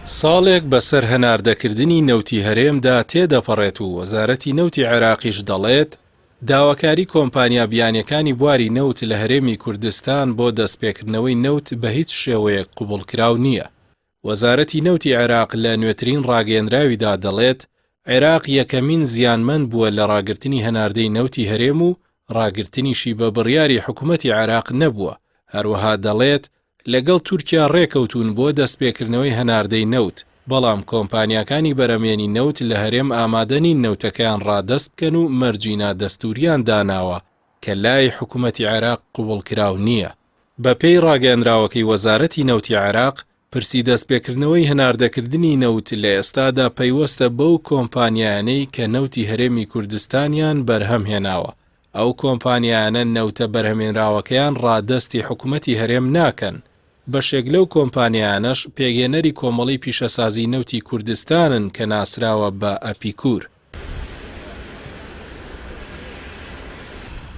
ساڵێک بەسەر هەناردەکردنی نەوتی هەرێمدا تێدەپەڕێت و وەزارەتی نەوتی عێراقیش دەڵێت داواکاری کۆمپانیا بیانیەکانی بواری نەوت لە هەرێمی کوردستان بۆ دەستپێکردنەوەی نەوت بە هیچ شێوەیەک قبوڵکراو نییە. وەزارەتی نەوتی عێراق لە نوێترین ڕاگەیەنراویدا دەڵێت عێراق یەکەمین زیانمەند بووە لە ڕاگررتنی هەناردەی نەوتی هەرێم و ڕاگررتنیشی بە بڕیاری حکوومەتی عێراق نەبووە. هەروەها دەڵێت لەگەڵ تورکیا ڕێکەوتون بۆ دەستپێکردنەوەی هەناردەی نەوت، بەڵام کۆمپانیاکانی بەرەمێنی نەوت لە هەرێم ئامادەنین نەوتەکەیان ڕادەست بکەن و مەرجینە دەستوریان داناوە کە لای حکوومەتی عێراق قبوڵکراو نییە. بەپێی ڕاگەیەنراوەکەی وەزارەتی نەوتی عێراق، پرسی دەستپێکردنەوەی هەناردەکردنی نەوت لە ئێستادا پەیوەستە بەو کۆمپانیانەی کە نەوتی هەرێمی کوردستانیان بەرهەم هێناوە. ئەو کۆمپانیانە نەوتە بەرهەمێنراوەکەیان ڕادەستی حکوومەتی هەرێم ناکەن. بەشێک لەو کۆمپانیانەش پێگەێنەری کۆمەڵی پیشەسازی نەوتی کوردستانن کە ناسراوە بە ئەپیکور.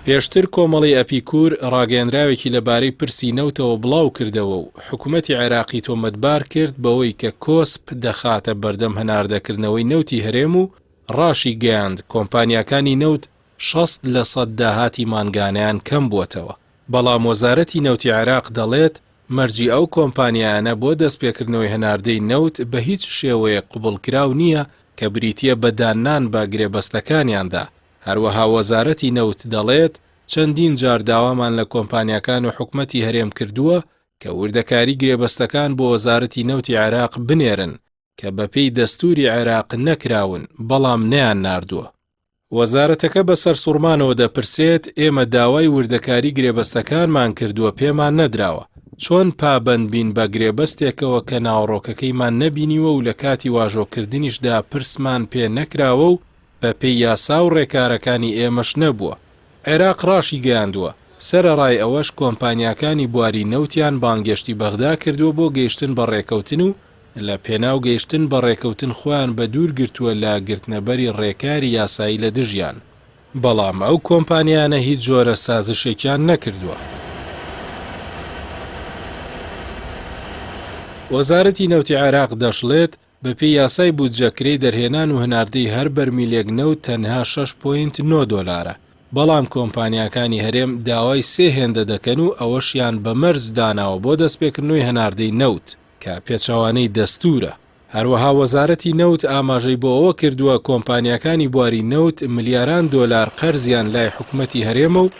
پێشتر کۆمەڵی ئەپیکور ڕاگەیەنراوێکی لەبارەی پرسی نەوتەوە بڵاو کردەوە و حکوومەتی عێراقی تۆمەتبار کرد بەوەی کە کۆسپ دەخاتە بەردەم هەناردەکردنەوەی نەوتی هەرێم و ڕاشی گەیاند کۆمپانیاکانی نەوت 60% داهاتی مانگانیان کەم بووەتەوە. بەڵام وەزارەتی نەوتی عێراق دەڵێت مەرجی ئەو کۆمپانیانە بۆ دەستپێکردنەوەی هەناردەی نەوت بە هیچ شێوەیە قبوڵکراو نییە کە بریتیە بەدانان بە گرێبەستەکانیاندا. هەروەها وەزارەتی نەوت دەڵێت چەندین جار داوامان لە کۆمپانیاکان و حکوومەتی هەرێم کردووە کە وردەکاری گرێبەستەکان بۆ وەزارەتی نەوتی عێراق بنێرن کە بەپێی دەستوری عێراق نەکراون، بەڵام نەیان ناردووە. وەزارەتەکە بەسەر سوڕمانەوە دەپرسێت ئێمە داوای وردەکاری گرێبەستەکانمان کردووە پێمان نەدراوە. چۆن پابەند بین بە گرێبەستێکەوە کە ناوڕۆکەکەیمان نەبینیوە و لە کاتی واژۆکردنیشدا پرسمان پێ نەکراوە و بەپێی یاسا و ڕێکارەکانی ئێمەش نەبووە. عێراق ڕاشی گەیاندووە. سەرەڕای ئەوەش کۆمپانیاکانی بواری نەوتیان بانگێشتی بەغدا کردووە بۆ گەیشتن بە ڕێکەوتن و لە پێناو گەیشتن بە ڕێکەوتن خۆیان بە دوور گرتووە لە گرتنەبەری ڕێکاری یاسایی لە دژیان. بەڵام ئەو کۆمپانیانە هیچ جۆرە سازشێکیان نەکردووە. وەزارەتی نەوتی عێراق دەشڵێت بەپێی یاسای بودجەکرەی دەرهێنان و هەناردەی هەر بەرمیلێک نەوت تەنها 6.9 دۆلارە. بەڵام کۆمپانیاکانی هەرێم داوای 3 هێندە دەکەن و ئەوەشیان بە مەرج داناوە بۆ دەستپێکردنەوەی هەناردەی نەوت کە پێچەوانەی دەستورە. هەروەها وەزارەتی نەوت ئاماژەی بۆ ئەوە کردووە کۆمپانیاکانی بواری نەوت ملیاران دۆلار قەرزیان لای حکوومەتی هەرێمە و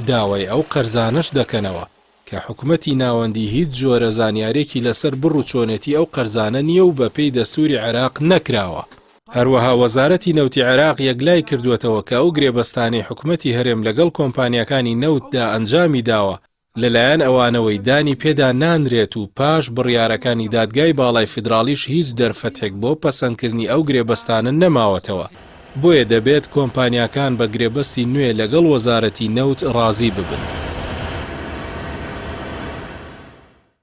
داوای ئەو قەرزانەش دەکەنەوە کە حکوومەتی ناوەندی هیچ جۆرە زانیارێکی لەسەر بڕوچۆنێتی ئەو قەرزانە نییە و بەپێی دەستوری عێراق نەکراوە. هەروەها وەزارەتی نەوتی عێراق یەکلای کردووەتەوە کە ئەو گرێبەستانەی حکوومەتی هەرێم لەگەڵ کۆمپانیاکانی نەوتدا ئەنجامی داوە لەلایەن ئەوانەوەی دانی پێدا نانرێت و پاش بڕیارەکانی دادگای باڵای فیدراڵیش هیچ دەرفەتێک بۆ پەسەندکردنی ئەو گرێبەستانە نەماوەتەوە. بۆیە دەبێت کۆمپانیاکان بە گرێبەستی نوێ لەگەڵ وەزارەتی نەوت ڕازی ببن.